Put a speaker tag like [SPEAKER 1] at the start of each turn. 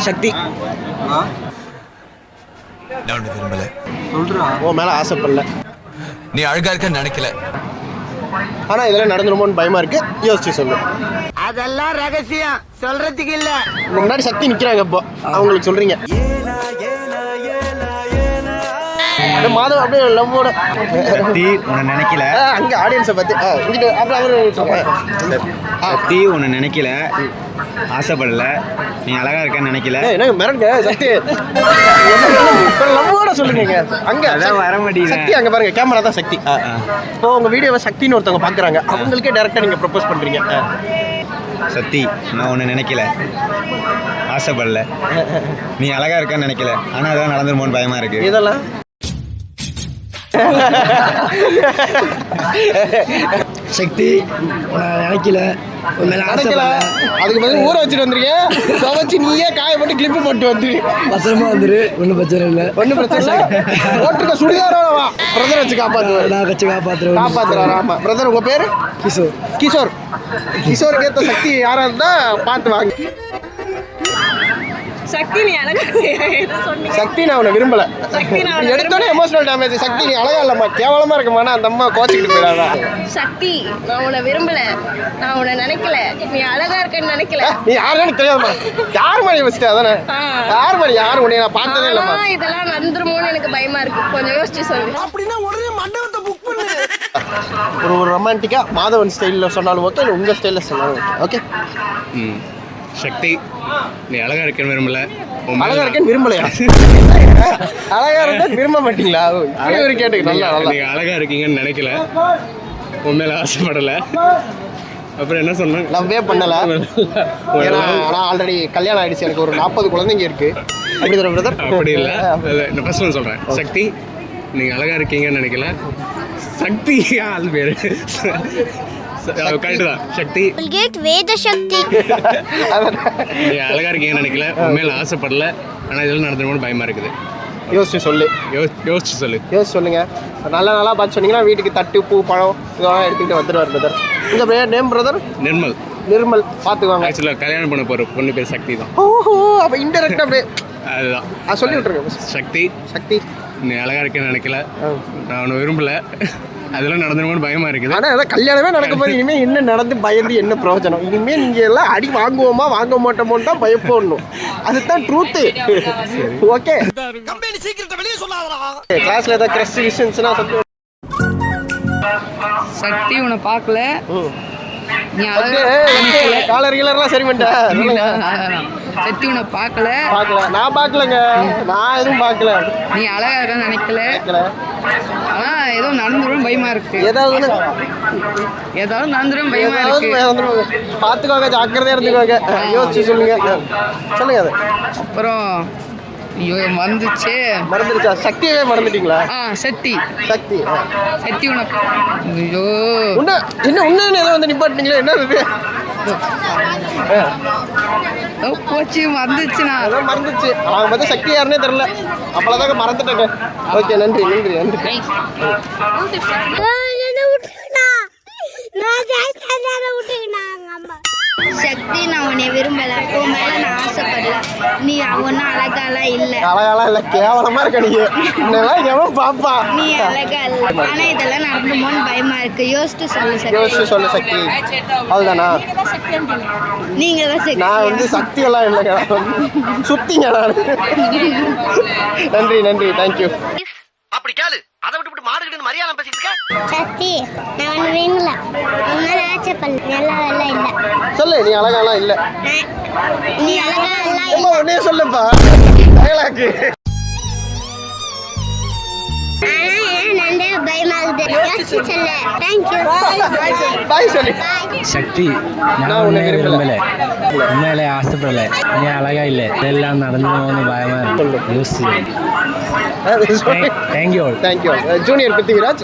[SPEAKER 1] சக்தி.
[SPEAKER 2] நான் ஒன்று விரும்பல.
[SPEAKER 1] சொல்றா உன் மேல ஆசைப்படல.
[SPEAKER 2] நீ அழகா இருக்க நினைக்கல.
[SPEAKER 1] ஆனா இதெல்லாம் நடந்துருமோன்னு பயமா இருக்கு. யோசிச்சு சொல்லு.
[SPEAKER 3] அதெல்லாம் ரகசியம் சொல்றதுக்கு இல்ல.
[SPEAKER 1] முன்னாடி சக்தி நிக்கிறாங்க. இப்போ அவங்களுக்கு சொல்றீங்க. மாதவ் அப்படியே லவ்வோட
[SPEAKER 4] சக்தி உன்னை நினைக்கல.
[SPEAKER 1] அங்க ஆடியன்ஸை பத்தி அப்புறம் அவரு
[SPEAKER 4] சக்தி உன்னை நினைக்கல, ஆசைப்படல, நீ அழகா இருக்கன்னு நினைக்கல.
[SPEAKER 1] என்ன மிரங்க சக்தி லவ்வோட சொல்லுங்க. அங்க
[SPEAKER 4] அதான் வர மாட்டேங்குது.
[SPEAKER 1] சக்தி அங்க பாருங்க, கேமரா தான் சக்தி. இப்போ உங்க வீடியோவை சக்தின்னு ஒருத்தவங்க பாக்குறாங்க, அவங்களுக்கே டைரக்டா நீங்க ப்ரொபோஸ் பண்றீங்க.
[SPEAKER 4] சக்தி நான் உன்னை நினைக்கல, ஆசைப்படல, நீ அழகா இருக்கன்னு நினைக்கல, ஆனா அதெல்லாம் நடந்துருமோன்னு பயமா இருக்கு.
[SPEAKER 1] இதெல்லாம்
[SPEAKER 5] சக்தி நினைக்கல,
[SPEAKER 1] அதுக்கு பதில் ஊற வச்சுட்டு வந்துருக்கேன். துவச்சு நீயே காய போட்டு கிளிப்பு போட்டு வந்துரு.
[SPEAKER 5] பத்திரமா வந்துரு. ஒன்றும் பிரச்சனை இல்லை.
[SPEAKER 1] ஒன்றும் பிரச்சனை இல்லை. போட்டுருக்க சுடிதாரோட வா. பிரதர் வச்சு காப்பாற்றுவேன்.
[SPEAKER 5] நான் வச்சு
[SPEAKER 1] காப்பாற்றுறாரு. ஆமா பிரதர். உங்க பேரு
[SPEAKER 5] கிஷோர்.
[SPEAKER 1] கிஷோர். கிஷோருக்கு ஏற்ற சக்தி யாரா இருந்தா பார்த்து வாங்க.
[SPEAKER 6] சக்தி நீ அழகா சொன்னீங்க.
[SPEAKER 1] சக்தி நான் உன்னை விரும்பல. எடுத்தோடனே எமோஷனல் டேமேஜ். சக்தி நீ அழகா இல்லம்மா, கேவலமா இருக்குமானா அந்த அம்மா கோச்சிக்கிட்டு போயிடாதா.
[SPEAKER 6] சக்தி நான் உன்னை விரும்பல, நான் உன்னை நினைக்கல, நீ அழகா இருக்கன்னு நினைக்கல.
[SPEAKER 1] நீ யாருன்னு தெரியாதுமா. யார் மணி வச்சுட்டு அதானே யார் மணி யாரு உன்னை நான் பார்த்ததே இல்லம்மா.
[SPEAKER 6] இதெல்லாம் நடந்துருமோன்னு எனக்கு பயமா இருக்கு. கொஞ்சம் யோசிச்சு சொல்லு.
[SPEAKER 3] அப்படின்னா உடனே மண்டபத்தை புக் பண்ணு.
[SPEAKER 1] ஒரு ரொமான்டிக்கா மாதவன் ஸ்டைல்ல சொன்னாலும் ஓகே, இல்லை உங்க ஸ்டைல்ல சொன்னாலும் ஓகே.
[SPEAKER 4] சக்தி நீ அழகா இருக்கன்னு விரும்பல.
[SPEAKER 1] அழகா இருக்கேன்னு விரும்பலையா? அழகா இருந்தா விரும்ப மாட்டீங்களா? கேட்டு நல்லா
[SPEAKER 4] நீங்க அழகா இருக்கீங்கன்னு நினைக்கல, உன் மேல ஆசைப்படல. அப்புறம் என்ன சொன்ன?
[SPEAKER 1] லவ்வே பண்ணல. ஏன்னா நான் ஆல்ரெடி கல்யாணம் ஆயிடுச்சு, எனக்கு ஒரு 40 குழந்தைங்க இருக்கு. அப்படி தானே பிரதர்?
[SPEAKER 4] அப்படி இல்லை, நான் ஃபர்ஸ்ட் ஒன்று சொல்றேன். சக்தி நீங்க அழகா இருக்கீங்கன்னு நினைக்கல. சக்தி அது பேரு கரெக்ட் தான். சக்தி
[SPEAKER 7] வேத சக்தி.
[SPEAKER 4] நீ அழகா இருக்கீங்கன்னு நினைக்கல, உன் மேல ஆசைப்படல, ஆனா இதெல்லாம் நடந்துருமோன்னு பயமா இருக்குது.
[SPEAKER 1] யோசிச்சு சொல்லு.
[SPEAKER 4] யோசிச்சு சொல்லு.
[SPEAKER 1] யோசிச்சு சொல்லுங்க. நல்லா பார்த்து சொன்னீங்கன்னா வீட்டுக்கு தட்டு பூ பழம் இதெல்லாம் எடுத்துக்கிட்டு வந்துடுவார் பிரதர். உங்க பேர் நேம் பிரதர்?
[SPEAKER 4] நிர்மல்.
[SPEAKER 1] நிர்மல். பார்த்துக்குவாங்க.
[SPEAKER 4] ஆக்சுவலாக கல்யாணம் பண்ண போகிற பொண்ணு பேர் சக்தி தான்.
[SPEAKER 1] ஓஹோ, அப்போ இன்டெரக்டாக அப்படியே
[SPEAKER 4] அதுதான்
[SPEAKER 1] சொல்லி விட்டுருங்க.
[SPEAKER 4] சக்தி
[SPEAKER 1] சக்தி
[SPEAKER 4] நீ அழகா இருக்கேன்னு நினைக்கல, நான் ஒன்று விரும்பல, அதெல்லாம் நடந்துருமோன்னு பயமா இருக்குது.
[SPEAKER 1] ஆனால் அதான் கல்யாணமே நடக்க போது. இனிமேல் என்ன நடந்து பயந்து என்ன பிரயோஜனம்? இனிமேல் நீங்கள் எல்லாம் அடி வாங்குவோமா வாங்க மாட்டோமோன்னு தான் பயப்படணும். அதுதான் ட்ரூத்து. ஓகே, கிளாஸ்ல ஏதாவது கிரஷ் விஷன்ஸ்னா சொல்லு.
[SPEAKER 6] சக்தி உன்னை பார்க்கல, நீ
[SPEAKER 1] காலர் கீழர்லாம் சரி பண்ணிட்டேன்.
[SPEAKER 6] சக்தி உன்னை பார்க்கல.
[SPEAKER 1] நான் பார்க்கலங்க, நான் எதுவும் பார்க்கல.
[SPEAKER 6] நீ அழகா இருக்கன்னு நினைக்கல, ஆனா ஏதோ நடந்துரும் பயமா இருக்கு.
[SPEAKER 1] ஏதாவது
[SPEAKER 6] நடந்துரும் பயமா இருக்கு.
[SPEAKER 1] பார்த்துக்கோங்க, ஜாக்கிரதையா இருந்துக்கோங்க. யோசிச்சு சொல்லுங்க. சொல்லுங்க. அது
[SPEAKER 6] அப்புறம் வந்துச்சு.
[SPEAKER 1] மறந்துடுச்சா? சக்தியவே மறந்துட்டீங்களா?
[SPEAKER 6] சக்தி
[SPEAKER 1] சக்தி
[SPEAKER 6] சக்தி உனக்கு ஐயோ
[SPEAKER 1] என்ன உண்மையான ஏதோ வந்து நிப்பாட்டிங்களா? என்ன இருக்கு?
[SPEAKER 6] போச்சு, மறந்துச்சுண்ணா.
[SPEAKER 1] அதான் மறந்துச்சு. அவங்க பார்த்து சக்தி யாருன்னே தெரியல. அப்பளதாங்க மறந்துட்டேங்க. ஓகே, நன்றி நன்றி நன்றி.
[SPEAKER 7] சக்தி நான் உன்னை விரும்பல, உன் மேல நான் ஆசைப்படல, நீ ஒன்னும் அழகாலாம் இல்ல.
[SPEAKER 1] அழகாலாம் இல்ல, கேவலமா இருக்க. நீங்க என்னெல்லாம் எவன் பாப்பா?
[SPEAKER 7] நீ அழகா இல்ல, ஆனா இதெல்லாம் நடந்துமோன்னு பயமா இருக்கு. யோசிச்சு சொல்லு சக்தி.
[SPEAKER 1] யோசிச்சு சொல்லு சக்தி. அதுதானா?
[SPEAKER 7] நீங்க தான் சக்தி.
[SPEAKER 1] நான் வந்து சக்தி எல்லாம் இல்லைங்க, சுத்திங்க நான். நன்றி நன்றி, தேங்க்யூ.
[SPEAKER 3] அப்படி கேளு. அதை விட்டு மாடுகிட்டு மரியாதை பேசிட்டு இருக்க.
[SPEAKER 7] சக்தி நான் ஒண்ணு வேணும்ல, உன் மேல ஆசைப்படல, நல்லா இல்ல.
[SPEAKER 1] சொல்லு. நீ அழகாலாம் இல்ல.
[SPEAKER 7] நீ அழகா இல்ல.
[SPEAKER 1] உடனே சொல்லுப்பா. டயலாக்.
[SPEAKER 5] சக்தி நான் உன்னை விரும்பல, உண்மையிலே ஆசைப்படல, நீ அழகா இல்லை, எல்லாம் நடந்துருமோன்னு பயமா இருக்கு. யோசிச்சு.
[SPEAKER 1] தேங்க்யூ. ஜூனியர் பிருத்திவிராஜ்.